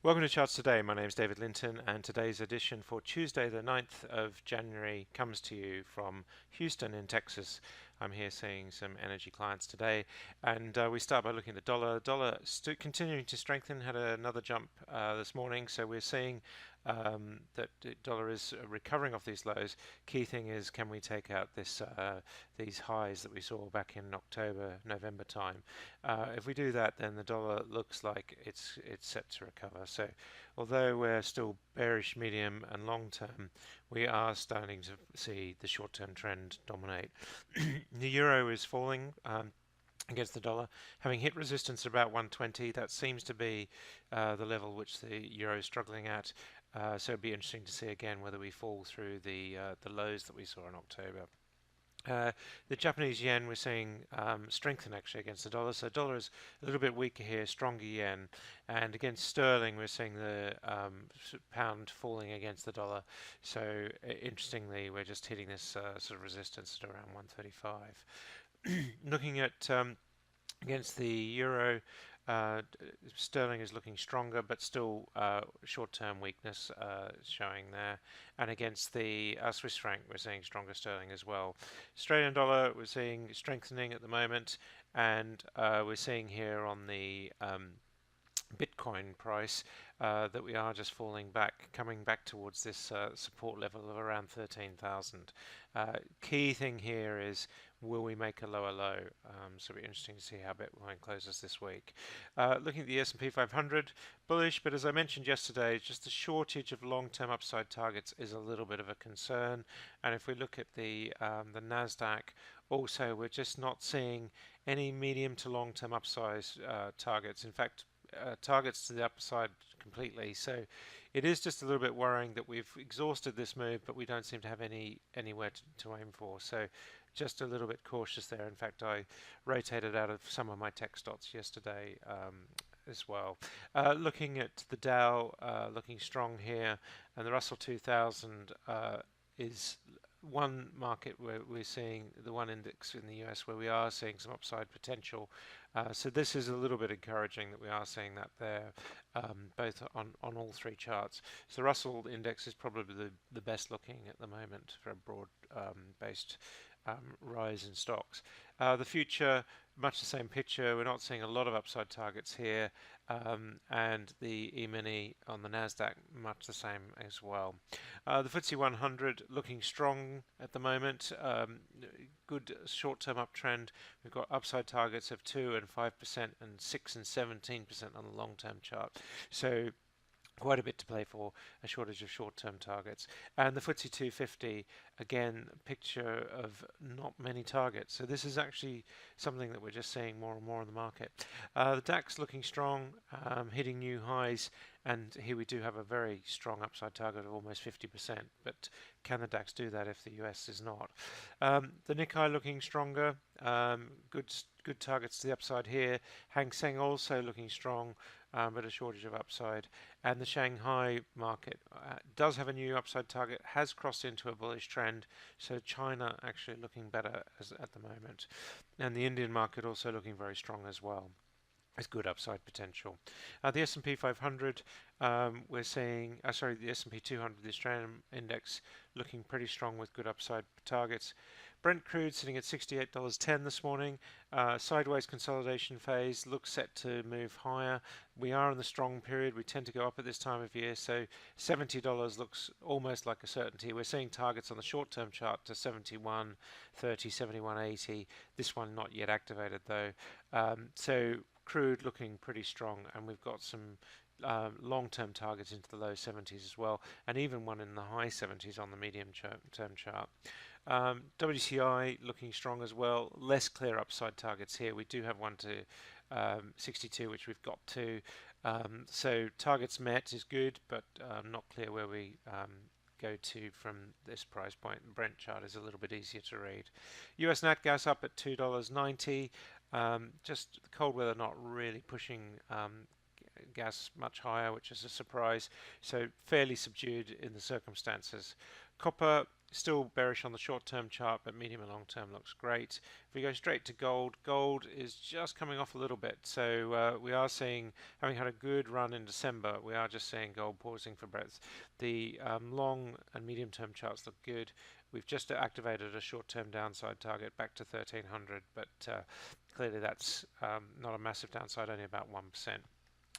Welcome to Charts Today. My name is David Linton, and today's edition for Tuesday the 9th of January comes to you from Houston in Texas. I'm here seeing some energy clients today, and we start by looking at the dollar. Dollar continuing to strengthen, had another jump this morning, so we're seeing that the dollar is recovering off these lows. Key thing is, can we take out these highs that we saw back in October, November time? If we do that, then the dollar looks like it's set to recover. So although we're still bearish medium and long term, we are starting to see the short-term trend dominate. The euro is falling against the dollar, having hit resistance at about 120. That seems to be the level which the euro is struggling at. So it'd be interesting to see again whether we fall through the lows that we saw in October. The Japanese yen we're seeing strengthen actually against the dollar, so dollar is a little bit weaker here, stronger yen, and against sterling we're seeing the pound falling against the dollar. So interestingly, we're just hitting this sort of resistance at around 135. Looking at against the euro, sterling is looking stronger, but still short-term weakness showing there. And against the Swiss franc, we're seeing stronger sterling as well. Australian dollar, we're seeing strengthening at the moment, and we're seeing here on the Bitcoin price that we are just falling back, coming back towards this support level of around 13,000. Key thing here is, will we make a lower low? So it'll be interesting to see how Bitcoin closes this week. Looking at the S&P 500, bullish, but as I mentioned yesterday, just the shortage of long-term upside targets is a little bit of a concern. And if we look at the Nasdaq, also we're just not seeing any medium to long-term upside targets. In fact, targets to the upside completely. So it is just a little bit worrying that we've exhausted this move, but we don't seem to have anywhere to aim for. So just a little bit cautious there. In fact, I rotated out of some of my tech stocks yesterday as well. Looking at the Dow, looking strong here, and the Russell 2000 is one market where we're seeing the one index in the US where we are seeing some upside potential. So this is a little bit encouraging that we are seeing that there, both on all three charts. So the Russell index is probably the best looking at the moment for a broad based rise in stocks. The future, much the same picture. We're not seeing a lot of upside targets here, and the E-mini on the Nasdaq much the same as well. The FTSE 100 looking strong at the moment. Good short-term uptrend. We've got upside targets of 2 and 5% and 6 and 17% on the long-term chart. So quite a bit to play for, a shortage of short-term targets. And the FTSE 250, again, a picture of not many targets. So this is actually something that we're just seeing more and more in the market. The DAX looking strong, hitting new highs, and here we do have a very strong upside target of almost 50%, but can the DAX do that if the US is not? The Nikkei looking stronger, good targets to the upside here. Hang Seng also looking strong, but a shortage of upside. And the Shanghai market does have a new upside target, has crossed into a bullish trend, so China actually looking better at the moment. And the Indian market also looking very strong as well. It's good upside potential. The S&P 500, we're seeing, the S&P 200, the Australian index, looking pretty strong with good upside targets. Brent crude sitting at $68.10 this morning. Sideways consolidation phase, looks set to move higher. We are in the strong period. We tend to go up at this time of year, so $70 looks almost like a certainty. We're seeing targets on the short-term chart to 71.30, 71.80. This one not yet activated though. So crude looking pretty strong, and we've got some long-term targets into the low 70s as well, and even one in the high 70s on the medium-term chart. WCI looking strong as well. Less clear upside targets here. We do have one to 62, which we've got to. So targets met is good, but not clear where we go to from this price point. Brent chart is a little bit easier to read. US nat gas up at $2.90. Just cold weather not really pushing gas much higher, which is a surprise. So fairly subdued in the circumstances. Copper Still bearish on the short-term chart, but medium and long-term looks great. If we go straight to gold, gold is just coming off a little bit. So we are seeing, having had a good run in December, we are just seeing gold pausing for breath. The long and medium-term charts look good. We've just activated a short-term downside target back to 1300, but clearly that's not a massive downside, only about 1%.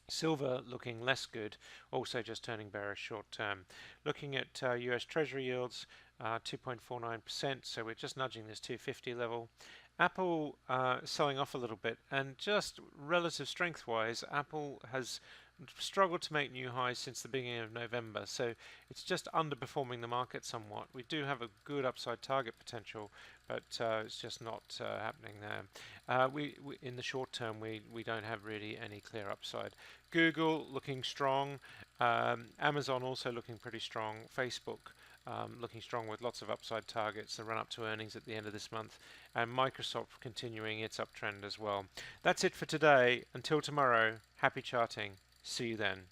Silver looking less good, also just turning bearish short term. Looking at US Treasury yields, 2.49%, so we're just nudging this 250 level. Apple selling off a little bit, and just relative strength wise, Apple has struggled to make new highs since the beginning of November, so it's just underperforming the market somewhat. We do have a good upside target potential, but it's just not happening there. We in the short term, we don't have really any clear upside. Google looking strong, Amazon also looking pretty strong, Facebook looking strong with lots of upside targets, the run up to earnings at the end of this month, and Microsoft continuing its uptrend as well. That's it for today. Until tomorrow, happy charting. See you then.